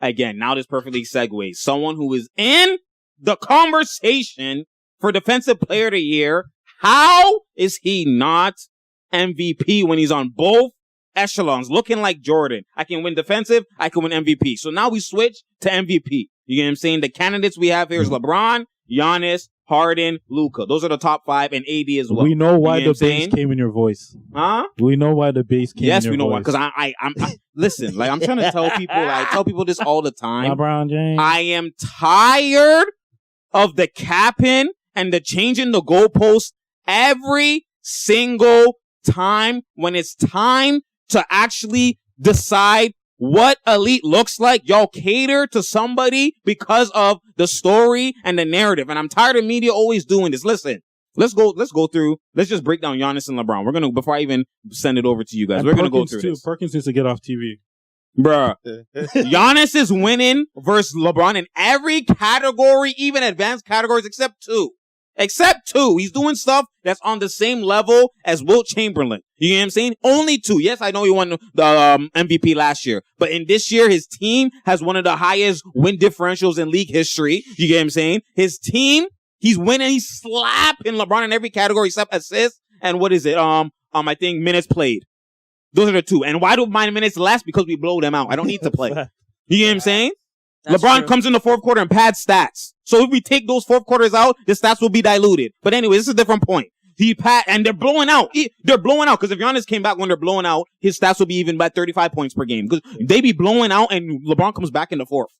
again, now this perfectly segues. Someone who is in the conversation for Defensive Player of the Year. How is he not MVP when he's on both echelons, looking like Jordan? I can win defensive, I can win MVP. So now we switch to MVP. You get what I'm saying? The candidates we have here is LeBron, Giannis, Harden, Luka. Those are the top 5, and AD as well. We know why the bass came in your voice. Huh? We know why the bass came in your voice. Yes, we know why. Because I'm listen, like I'm trying to tell people, I tell people this all the time. LeBron James. I am tired of the capping and the changing the goalposts every single time when it's time to actually decide what elite looks like. Y'all cater to somebody because of the story and the narrative. And I'm tired of media always doing this. Listen, let's go through. Let's just break down Giannis and LeBron. We're going to, before I even send it over to you guys, and we're going to go through this. Perkins needs to get off TV. Bruh. Giannis is winning versus LeBron in every category, even advanced categories, except two. He's doing stuff that's on the same level as Wilt Chamberlain. You know what I'm saying? Only 2. Yes, I know he won the MVP last year, but in this year, his team has one of the highest win differentials in league history. You get what I'm saying? His team, he's winning, he's slapping LeBron in every category except assists and what is it? I think minutes played. Those are the 2. And why do my minutes less? Because we blow them out. I don't need to play. You get what I'm saying? That's LeBron true. Comes in the fourth quarter and pads stats. So if we take those fourth quarters out, the stats will be diluted. But anyway, this is a different point. And they're blowing out. They're blowing out. Because if Giannis came back when they're blowing out, his stats will be even by 35 points per game. Because they be blowing out and LeBron comes back in the fourth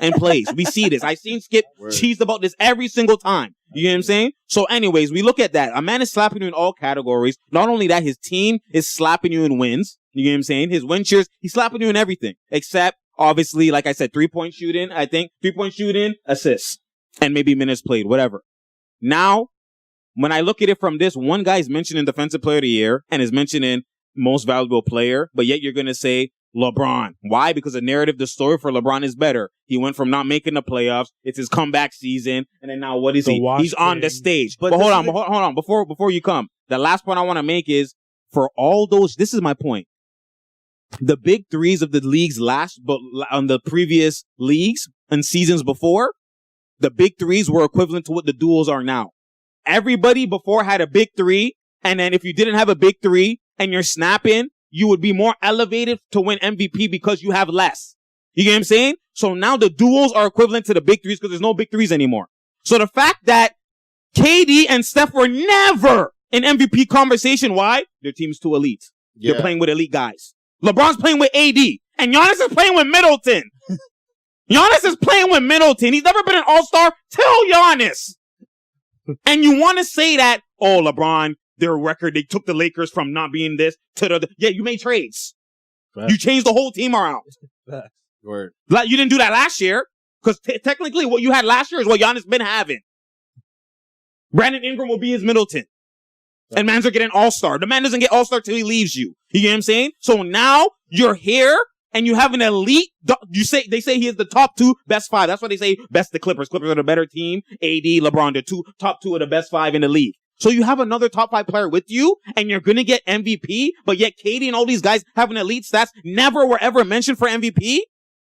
and plays. We see this. I've seen Skip cheese about this every single time. You know what I'm saying? So anyways, we look at that. A man is slapping you in all categories. Not only that, his team is slapping you in wins. You know what I'm saying? His win shares, he's slapping you in everything. Except, obviously, like I said, 3-point shooting, I think. 3-point shooting, assists. And maybe minutes played, whatever. Now, when I look at it from this, one guy is mentioned in Defensive Player of the Year and is mentioned in Most Valuable Player, but yet you're going to say LeBron. Why? Because the narrative, the story for LeBron is better. He went from not making the playoffs, it's his comeback season, and then now what is he? He's on the stage. But hold on, before you come. The last point I want to make is, for all those, this is my point. The big threes of the leagues but on the previous leagues and seasons before, the big threes were equivalent to what the duos are now. Everybody before had a big 3, and then if you didn't have a big 3 and you're snapping, you would be more elevated to win MVP because you have less. You get what I'm saying? So now the duos are equivalent to the big 3s because there's no big 3s anymore. So the fact that KD and Steph were never in MVP conversation, why? Their team's too elite. Yeah. They're playing with elite guys. LeBron's playing with AD, and Giannis is playing with Middleton. Giannis is playing with Middleton. He's never been an all-star till Giannis. And you want to say that, oh, LeBron, their record, they took the Lakers from not being this to yeah, you made trades. Facts. You changed the whole team around. Word. Like, you didn't do that last year, because technically what you had last year is what Giannis been having. Brandon Ingram will be his Middleton. And mans are getting all-star. The man doesn't get all-star till he leaves you. You get what I'm saying? So now you're here and you have an elite. They say he is the top 2, best 5. That's why they say best the Clippers. Clippers are the better team. AD, LeBron, the top 2 of the best 5 in the league. So you have another top 5 player with you and you're going to get MVP, but yet KD and all these guys have an elite stats never were ever mentioned for MVP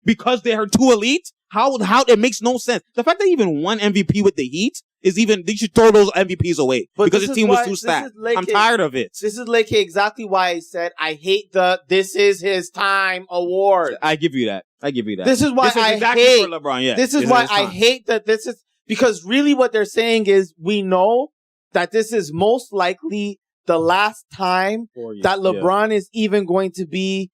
because they are too elite. How it makes no sense. The fact that he even won MVP with the Heat is even, they should throw those MVPs away because his team was too stacked. I'm tired of it. This is like exactly why I said I hate the "this is his time" award. I give you that. This is why I hate for LeBron. Yeah, this is why I hate that. This is because really what they're saying is we know that this is most likely the last time that LeBron is even going to be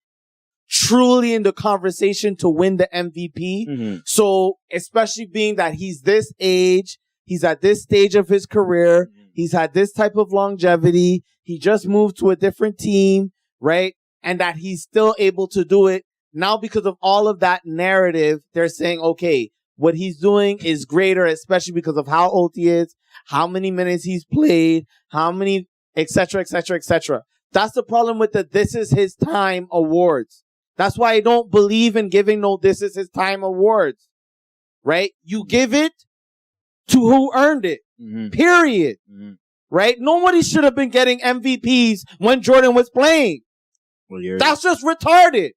truly in the conversation to win the MVP. Mm-hmm. So, especially being that he's this age, he's at this stage of his career, he's had this type of longevity, he just moved to a different team, right? And that he's still able to do it. Now, because of all of that narrative, they're saying, okay, what he's doing is greater, especially because of how old he is, how many minutes he's played, how many, et cetera, et cetera, et cetera. That's the problem with the "this is his time" awards. That's why I don't believe in giving no "this is his time" awards, right? You give it to who earned it, period, right? Nobody should have been getting MVPs when Jordan was playing. Well, that's just retarded.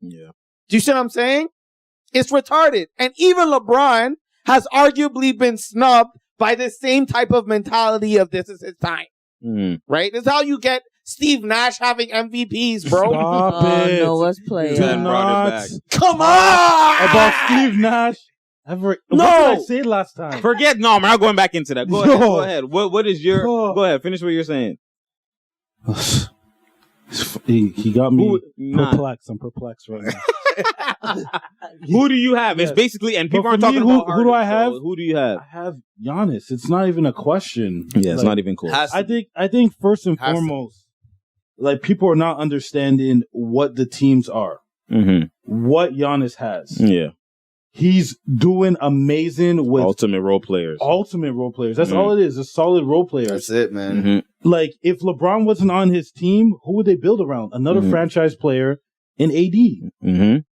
Yeah. Do you see what I'm saying? It's retarded. And even LeBron has arguably been snubbed by the same type of mentality of this is his time. Right? This is how you get Steve Nash having MVPs, bro. Stop it. No, let's play. Do not. Come on! About Steve Nash. What did I say last time? Forget. No, we're not going back into that. Go ahead. What is your? Go ahead. Finish what you're saying. He got me perplexed. I'm perplexed right now. Who do you have? It's basically, and people aren't talking about who do I have? Who do you have? I have Giannis. It's not even a question. Yeah, it's not even cool. I think first and foremost, like people are not understanding what the teams are. What Giannis has. Yeah. He's doing amazing with ultimate role players. That's all it is. A solid role player. That's it, man. Like, if LeBron wasn't on his team, who would they build around? Another franchise player in AD.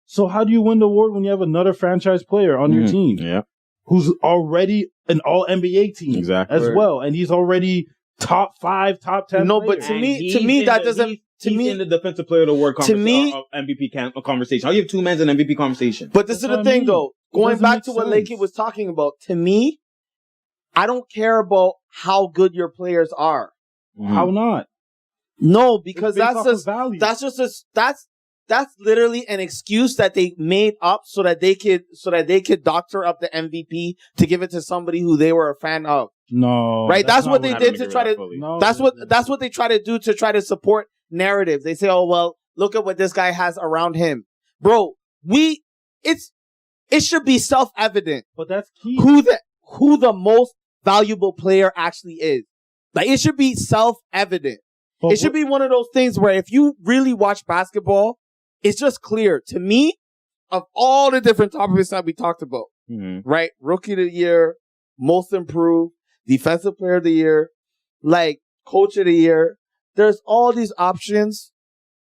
So how do you win the award when you have another franchise player on your team? Yeah. Who's already an all-NBA team as well. And he's already top 5, top 10 No, player. but to me, that doesn't... He's in the defensive player of the award MVP conversation. I'll give 2 men an MVP conversation. But this is the thing, though. Going back to what Lakey was talking about, to me, I don't care about how good your players are. How not? No, because that's literally an excuse that they made up so that they could doctor up the MVP to give it to somebody who they were a fan of. No, right? That's what they did to try to. No, that's what they try to do to try to support narratives. They say, "Oh well, look at what this guy has around him, bro." It should be self-evident, but that's key. Who the most valuable player actually is. Like, it should be self-evident. But it should be one of those things where if you really watch basketball, it's just clear to me of all the different topics that we talked about, right? Rookie of the year, most improved, defensive player of the year, like coach of the year. There's all these options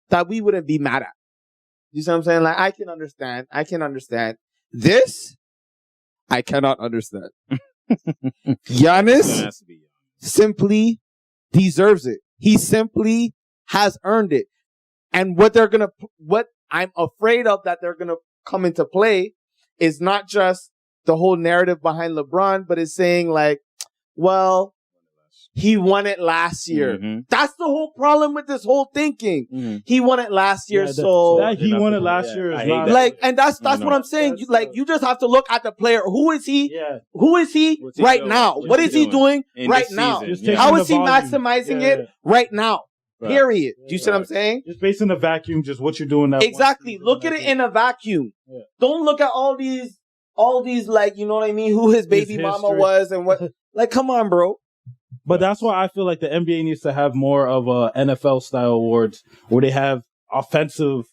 that we wouldn't be mad at. You see what I'm saying? Like, I can understand. This, I cannot understand. Giannis simply deserves it. He simply has earned it. And what I'm afraid of that they're going to come into play is not just the whole narrative behind LeBron, but it's saying like, well, he won it last year. That's the whole problem with this whole thinking. He won it last year, he won it last year. Is not, like, and that's what I'm saying. You just have to look at the player. Who is he? Who is he right now? What is he doing right now? How is he maximizing it right now? Period. Do you see what I'm saying? Just based in a vacuum, just what you're doing. Exactly. Look at it in a vacuum. Don't look at all these, like, you know what I mean? Who his baby mama was and what. Like, come on, bro. But that's why I feel like the NBA needs to have more of NFL style awards where they have offensive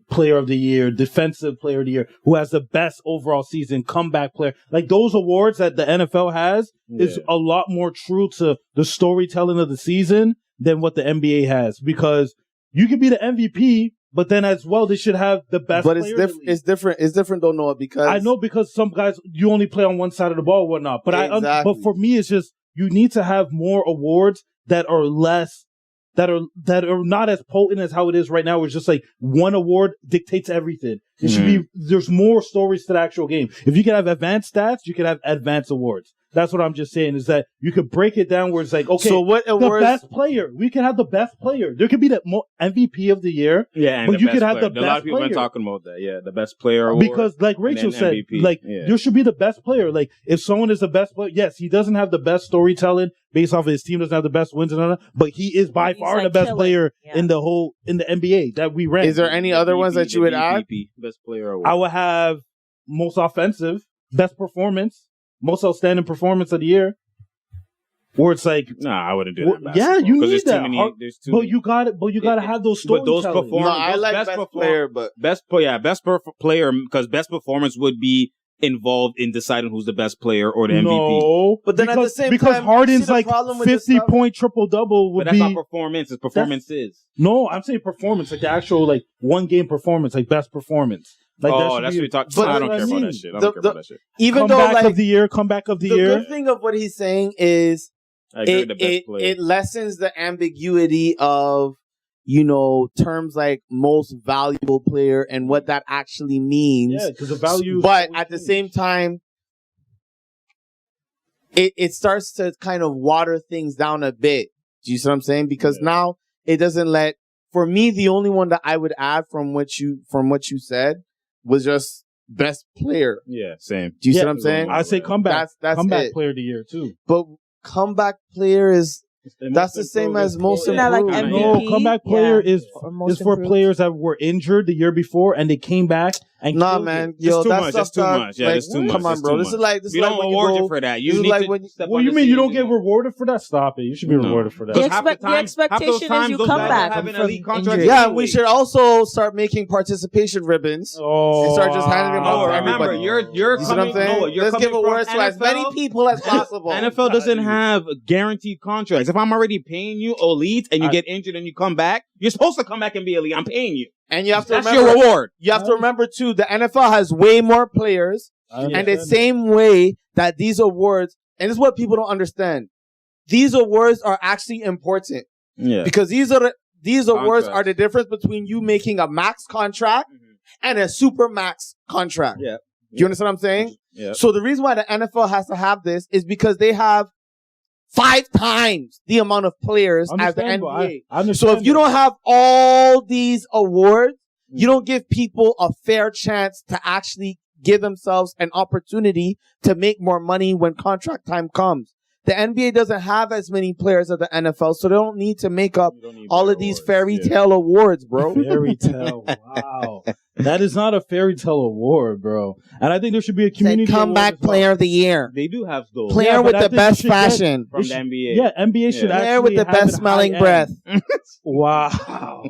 player of the year, defensive player of the year, who has the best overall season, comeback player. Like, those awards that the NFL has is a lot more true to the storytelling of the season than what the NBA has, because you could be the MVP, but then as well they should have the best. But it's different though, Noah, because I know, because some guys you only play on one side of the ball, or whatnot. But but for me, it's just you need to have more awards that are less. That are not as potent as how it is right now. Where it's just like one award dictates everything. It should be, there's more stories to the actual game. If you can have advanced stats, you can have advanced awards. That's what I'm just saying, is that you could break it down where it's like, okay, so what awards? The best player. We can have the best player. There could be the MVP of the year. Yeah, and but you could have the best player. A lot of people have been talking about that. Yeah, the best player award. Because like Rachel said, like there should be the best player. Like if someone is the best player, yes, he doesn't have the best storytelling based off of his team, doesn't have the best wins and all that, but he is by far the best player in the NBA that we ran. Is there any other ones that you would add? Best player award. I would have most offensive, best performance, most outstanding performance of the year. Where it's like, I wouldn't do that. Yeah, you need there's that. Too many, there's too but you got it. But you got to have those stories. But those performances. No, I like best player, but best player, because best performance would be involved in deciding who's the best player or the MVP. No, but then at the same time, because Harden's like 50-point triple-double would be. But that's not performance. It's performances. No, I'm saying performance, like the actual like one game performance, like best performance. Like that's what we talk. But I don't care about that shit. I don't care about that shit. Even though comeback of the year. The good thing of what he's saying is it lessens the ambiguity of terms like most valuable player and what that actually means. Yeah, because the value. But at the same time, it starts to kind of water things down a bit. Do you see what I'm saying? Because now it doesn't let. For me, the only one that I would add from what you said was just best player. Yeah, same. Do you see what I'm saying? I say comeback. That's comeback player of the year too. But comeback player is. That's the same as most improved. Like MVP? No, comeback player is for players that were injured the year before and they came back and man, yo, that's too much. Yeah, that's too much. Come on, bro. This is like we don't award you for that. You need to. What you mean you don't get rewarded for that? Stop it. You should be rewarded for that. The expectation is you come back from injury. Yeah, we should also start making participation ribbons and start just handing them out to everybody. Remember, you're coming. Let's give awards to as many people as possible. NFL doesn't have guaranteed contracts. If I'm already paying you elite and you get injured and you come back, you're supposed to come back and be elite. I'm paying you. And you have to remember, your reward. You have to remember too, the NFL has way more players, and the same way that these awards, and this is what people don't understand. These awards are actually important. Yeah. Because these awards are the difference between you making a max contract and a super max contract. Yeah. Do you understand what I'm saying? Yeah. So the reason why the NFL has to have this is because they have 5 times the amount of players as the NBA. So if you don't have all these awards, you don't give people a fair chance to actually give themselves an opportunity to make more money when contract time comes. The NBA doesn't have as many players as the NFL, so they don't need to make up all of these fairy tale awards, bro. Fairy tale, wow. That is not a fairy tale award, bro. And I think there should be a community comeback player of the year. They do have those. Player with the best fashion. From the NBA. Yeah, NBA should actually player with the best smelling breath. Wow.